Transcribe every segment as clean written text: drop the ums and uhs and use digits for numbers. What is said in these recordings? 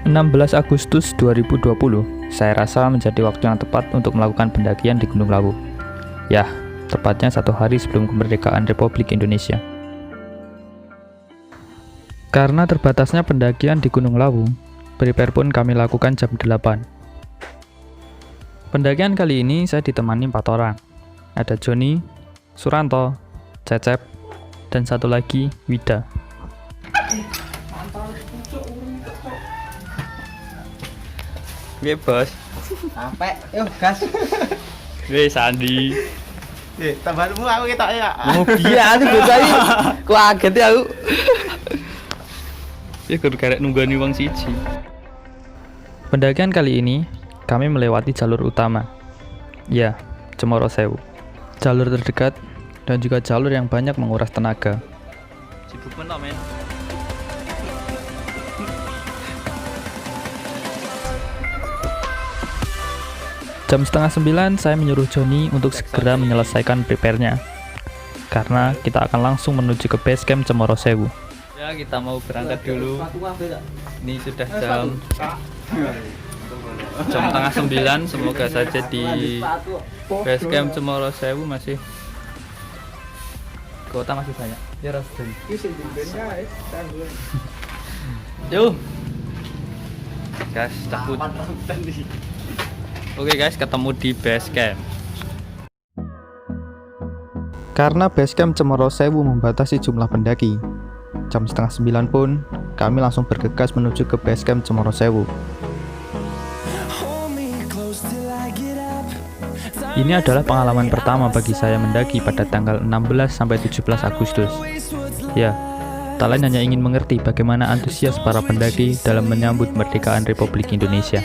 16 Agustus 2020, saya rasa menjadi waktu yang tepat untuk melakukan pendakian di Gunung Lawu. Ya, tepatnya 1 hari sebelum kemerdekaan Republik Indonesia. Karena terbatasnya pendakian di Gunung Lawu, prepare pun kami lakukan jam 8. Pendakian kali ini saya ditemani 4 orang. Ada Joni, Suranto, Cecep, dan satu lagi Wida. Oke bos. Sampai, yuk gas. Weh Sandi. Tambahanmu aku ketok ya. Oh iya, aku bocah iki. Kaget ya aku. Ya kudu karek nunggani wong siji. Pendakian kali ini kami melewati jalur utama. Ya, Cemoro Sewu. Jalur terdekat dan juga jalur yang banyak menguras tenaga. Sibuk mentok, men. Jam setengah 9 saya menyuruh Joni untuk segera menyelesaikan prepare-nya karena kita akan langsung menuju ke base camp Cemoro Sewu. Ya, kita mau berangkat dulu. Ini sudah jam setengah 9. Semoga saja di base camp Cemoro Sewu masih kota masih banyak. Ya Rasden. Yuk. Gas cabut. Oke guys, ketemu di base camp. Karena base camp Cemoro Sewu membatasi jumlah pendaki, jam setengah 9 pun kami langsung bergegas menuju ke base camp Cemoro Sewu. Ini adalah pengalaman pertama bagi saya mendaki pada tanggal 16 sampai 17 Agustus. Ya, tak lain hanya ingin mengerti bagaimana antusias para pendaki dalam menyambut kemerdekaan Republik Indonesia.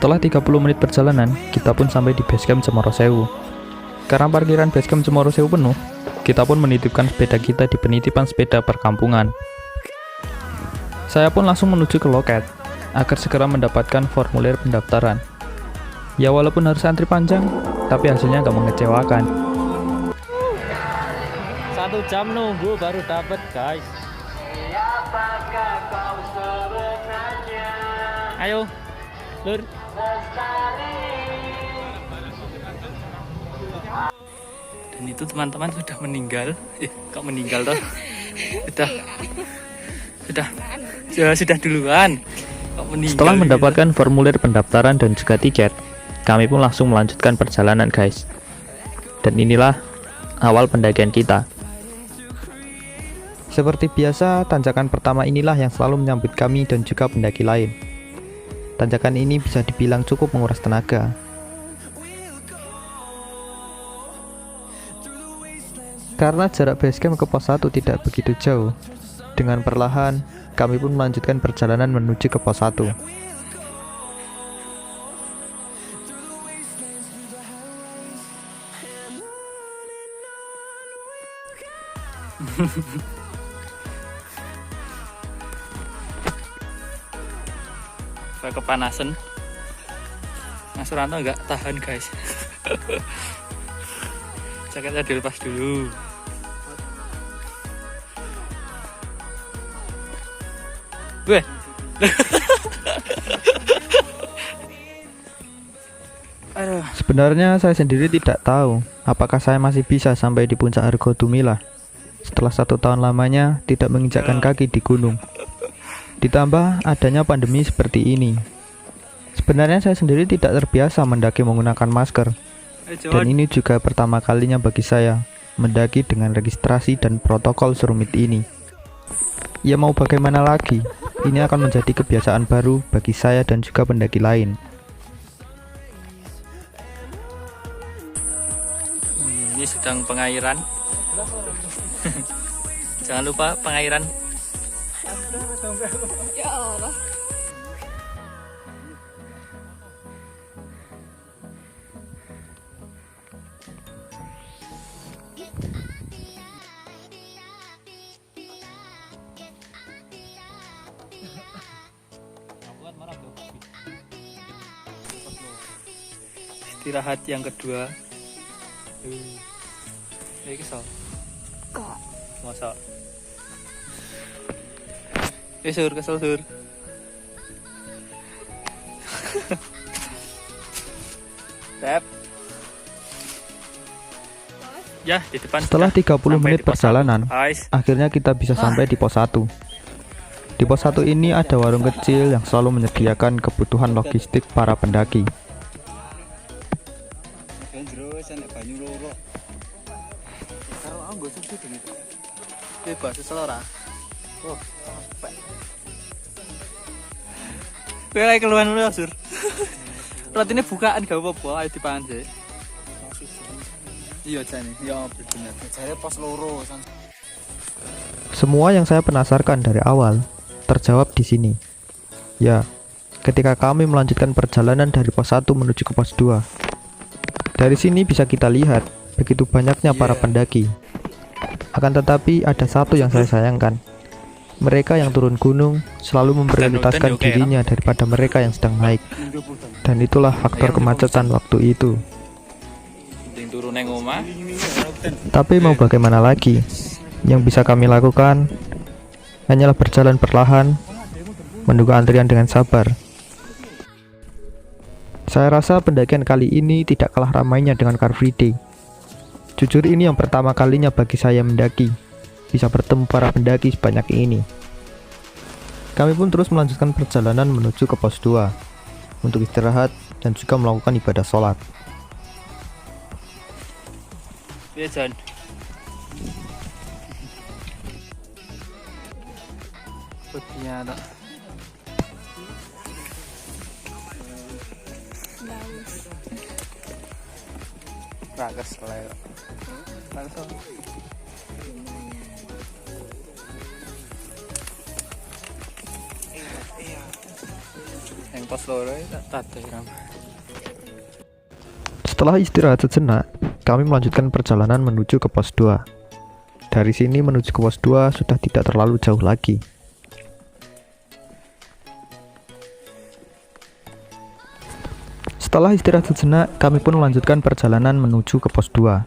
Setelah 30 menit perjalanan, kita pun sampai di base camp Cemoro Sewu. Karena parkiran base camp Cemoro Sewu penuh, kita pun menitipkan sepeda kita di penitipan sepeda perkampungan. Saya pun langsung menuju ke loket, agar segera mendapatkan formulir pendaftaran. Ya walaupun harus antri panjang, tapi hasilnya nggak mengecewakan. 1 jam nunggu baru dapat guys. Siapakah kau sebenarnya? Ayo, Lur. Dan itu teman-teman sudah meninggal. Kok meninggal toh? Sudah duluan. Kok meninggal. Setelah mendapatkan formulir pendaftaran dan juga tiket, kami pun langsung melanjutkan perjalanan guys. Dan inilah awal pendakian kita. Seperti biasa, tanjakan pertama inilah yang selalu menyambut kami dan juga pendaki lain. Tanjakan ini bisa dibilang cukup menguras tenaga. Karena jarak base camp ke pos 1 tidak begitu jauh, dengan perlahan kami pun melanjutkan perjalanan menuju ke pos 1. Kepanasan. Mas Suranto nggak tahan guys. Jaketnya dilepas dulu. Weh. Sebenarnya saya sendiri tidak tahu apakah saya masih bisa sampai di puncak Argodumilah setelah 1 tahun lamanya tidak menginjakkan kaki di gunung. Ditambah adanya pandemi seperti ini. Sebenarnya saya sendiri tidak terbiasa mendaki menggunakan masker. Dan ini juga pertama kalinya bagi saya mendaki dengan registrasi dan protokol serumit ini. Ya mau bagaimana lagi, ini akan menjadi kebiasaan baru bagi saya dan juga pendaki lain. Ini sedang pengairan. Jangan lupa pengairan. Ya Allah. istirahat yang kedua. Ini kesel. Kok Masa? Sur, kesel sur. Tap. Ya, di depan. Setelah sudah. 30 Sampai menit di pos perjalanan, 1. Guys, akhirnya kita bisa sampai di pos 1. Di pos 1 ini ada warung kecil yang selalu menyediakan kebutuhan logistik para pendaki. bebas selera. Oh, capek. Kowe lagi keluhan dulu, Sur. Rotine bukaan gak apa-apa, ayo dipangan sih. Iya, jane. Ya, bener. Jare pos loro. Semua yang saya penasaran dari awal terjawab di sini. Ya, ketika kami melanjutkan perjalanan dari pos 1 menuju ke pos 2. Dari sini bisa kita lihat begitu banyaknya para pendaki. Akan tetapi ada satu yang saya sayangkan. Mereka yang turun gunung selalu memprioritaskan dirinya daripada mereka yang sedang naik. Dan itulah faktor kemacetan waktu itu. Tapi mau bagaimana lagi? Yang bisa kami lakukan hanyalah berjalan perlahan, menunggu antrian dengan sabar. Saya rasa pendakian kali ini tidak kalah ramainya dengan Car Free Day. Jujur ini yang pertama kalinya bagi saya mendaki, bisa bertemu para pendaki sebanyak ini. Kami pun terus melanjutkan perjalanan menuju ke pos 2 untuk istirahat dan juga melakukan ibadah sholat. Iya, John. Putihnya ada. Ragas lah. Ragas. Yang pas loro tak ada. Setelah istirahat sejenak, kami melanjutkan perjalanan menuju ke pos 2. Dari sini menuju ke pos 2 sudah tidak terlalu jauh lagi. Setelah istirahat sejenak, kami pun melanjutkan perjalanan menuju ke pos 2.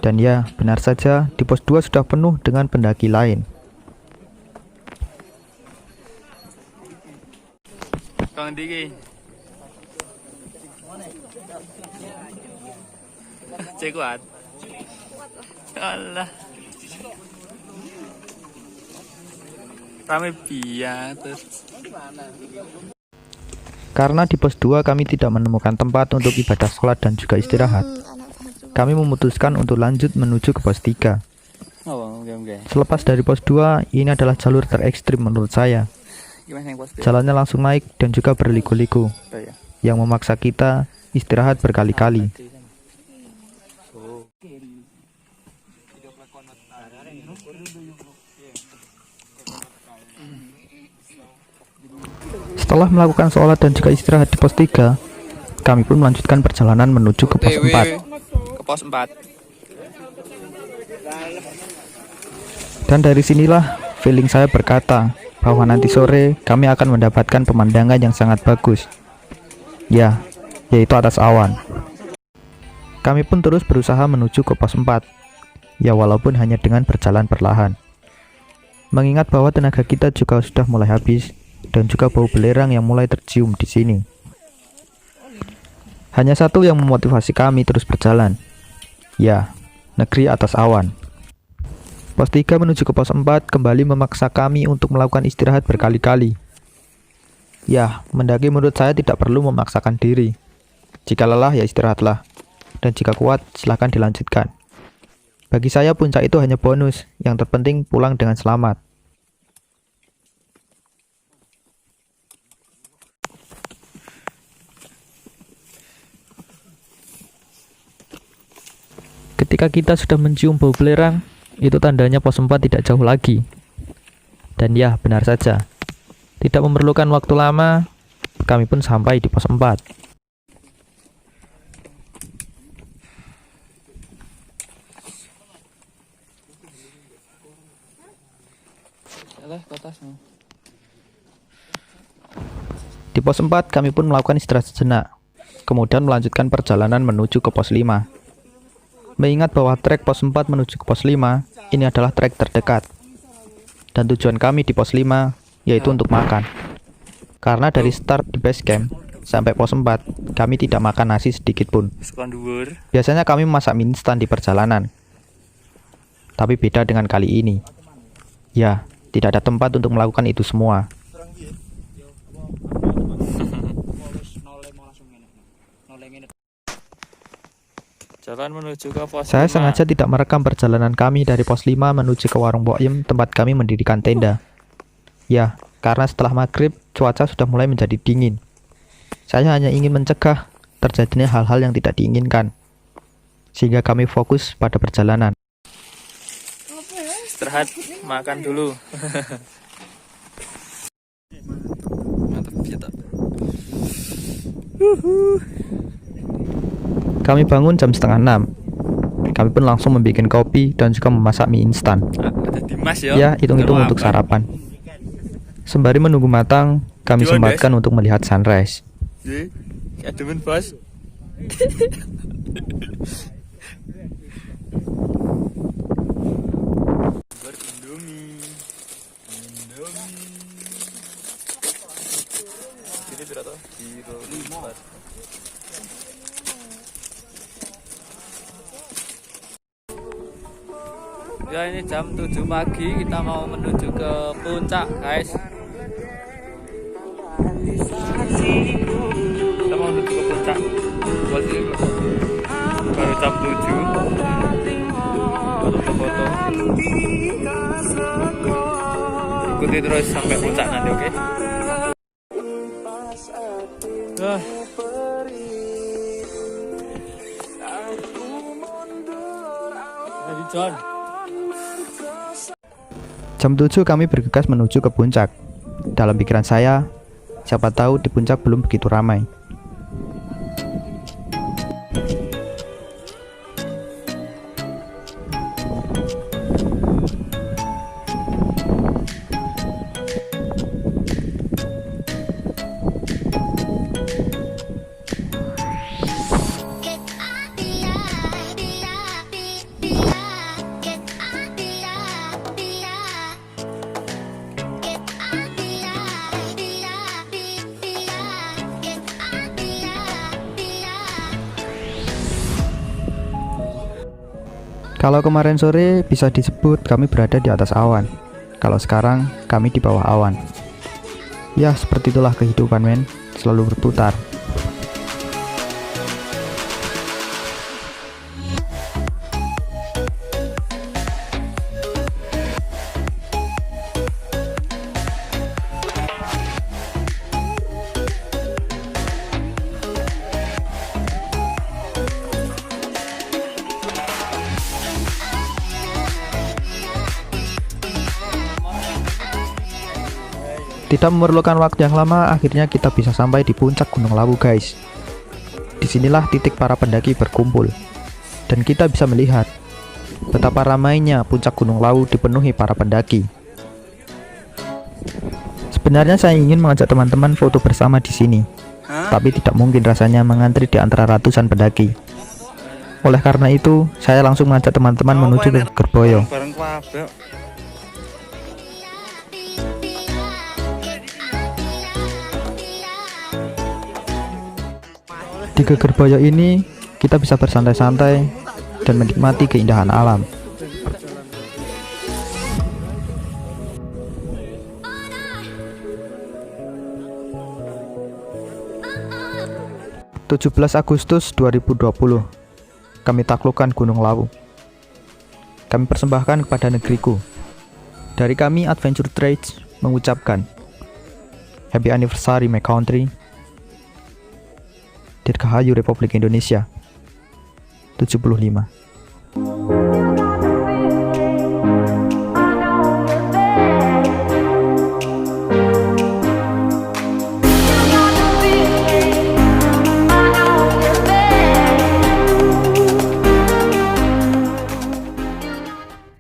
Dan ya, benar saja, di pos 2 sudah penuh dengan pendaki lain. Kang Diki. Cek kuat. Allah. Rame biar terus. Karena di pos 2 kami tidak menemukan tempat untuk ibadah sholat dan juga istirahat, kami memutuskan untuk lanjut menuju ke pos 3. Selepas dari pos 2, ini adalah jalur terekstrim menurut saya. Jalannya langsung naik dan juga berliku-liku, yang memaksa kita istirahat berkali-kali. Setelah melakukan sholat dan juga istirahat di pos 3, kami pun melanjutkan perjalanan menuju ke pos 4. Ke pos 4. Dan dari sinilah feeling saya berkata bahwa nanti sore kami akan mendapatkan pemandangan yang sangat bagus. Ya, yaitu atas awan. Kami pun terus berusaha menuju ke pos 4. Ya, walaupun hanya dengan berjalan perlahan. Mengingat bahwa tenaga kita juga sudah mulai habis dan juga bau belerang yang mulai tercium di sini. Hanya satu yang memotivasi kami terus berjalan. Ya, negeri atas awan. Pos 3 menuju ke pos 4 kembali memaksa kami untuk melakukan istirahat berkali-kali. Ya, mendaki menurut saya tidak perlu memaksakan diri. Jika lelah ya istirahatlah. Dan jika kuat silahkan dilanjutkan. Bagi saya puncak itu hanya bonus, yang terpenting pulang dengan selamat. Ketika kita sudah mencium bau belerang, itu tandanya pos 4 tidak jauh lagi. Dan ya, benar saja. Tidak memerlukan waktu lama, kami pun sampai di pos 4. Di pos 4 kami pun melakukan istirahat sejenak. kemudian melanjutkan perjalanan menuju ke pos 5. Mengingat bahwa trek pos 4 menuju ke pos 5 ini adalah trek terdekat. Dan tujuan kami di pos 5 yaitu untuk makan. Karena dari start di base camp sampai pos 4 kami tidak makan nasi sedikit pun. Biasanya kami memasak mie instan di perjalanan. Tapi beda dengan kali ini. Ya, tidak ada tempat untuk melakukan itu semua. Jalan menuju ke pos Saya 5. sengaja tidak merekam perjalanan kami dari pos 5 menuju ke warung Boim tempat kami mendirikan tenda. Ya, karena setelah maghrib cuaca sudah mulai menjadi dingin. Saya hanya ingin mencegah terjadinya hal-hal yang tidak diinginkan. Sehingga kami fokus pada perjalanan. Istirahat, makan dulu. Mantap ya, tak? Kami bangun jam setengah 6. Kami pun langsung membuat kopi dan juga memasak mie instan. Ada Dimas ya. Ya, hitung-hitung untuk sarapan. Sembari menunggu matang, kami Gimana, sempatkan untuk melihat sunrise. Ya, demen bos. Ini berapa? 04. Ya, ini jam 7 pagi, kita mau menuju ke puncak, guys. Kita mau menuju ke puncak. Baru jam 7. Foto-foto. Ikuti terus sampai puncak nanti, oke? Jadi John. Jam 7 kami bergegas menuju ke puncak. Dalam pikiran saya, siapa tahu di puncak belum begitu ramai. Kalau kemarin sore bisa disebut kami berada di atas awan. Kalau sekarang kami di bawah awan. Ya, seperti itulah kehidupan, men. Selalu berputar. Tidak memerlukan waktu yang lama, akhirnya kita bisa sampai di puncak Gunung Lawu, guys. Disinilah titik para pendaki berkumpul. Dan kita bisa melihat betapa ramainya puncak Gunung Lawu dipenuhi para pendaki. Sebenarnya saya ingin mengajak teman-teman foto bersama di sini. Tapi tidak mungkin rasanya mengantri di antara ratusan pendaki. Oleh karena itu, saya langsung mengajak teman-teman menuju ke Gerboyo. Di Gerboyo ini, kita bisa bersantai-santai dan menikmati keindahan alam. (17 Agustus 2020) kami taklukkan Gunung Lawu. Kami persembahkan kepada negeriku. Dari kami Adventure Trades mengucapkan Happy Anniversary my country. Dirgahayu Republik Indonesia 75.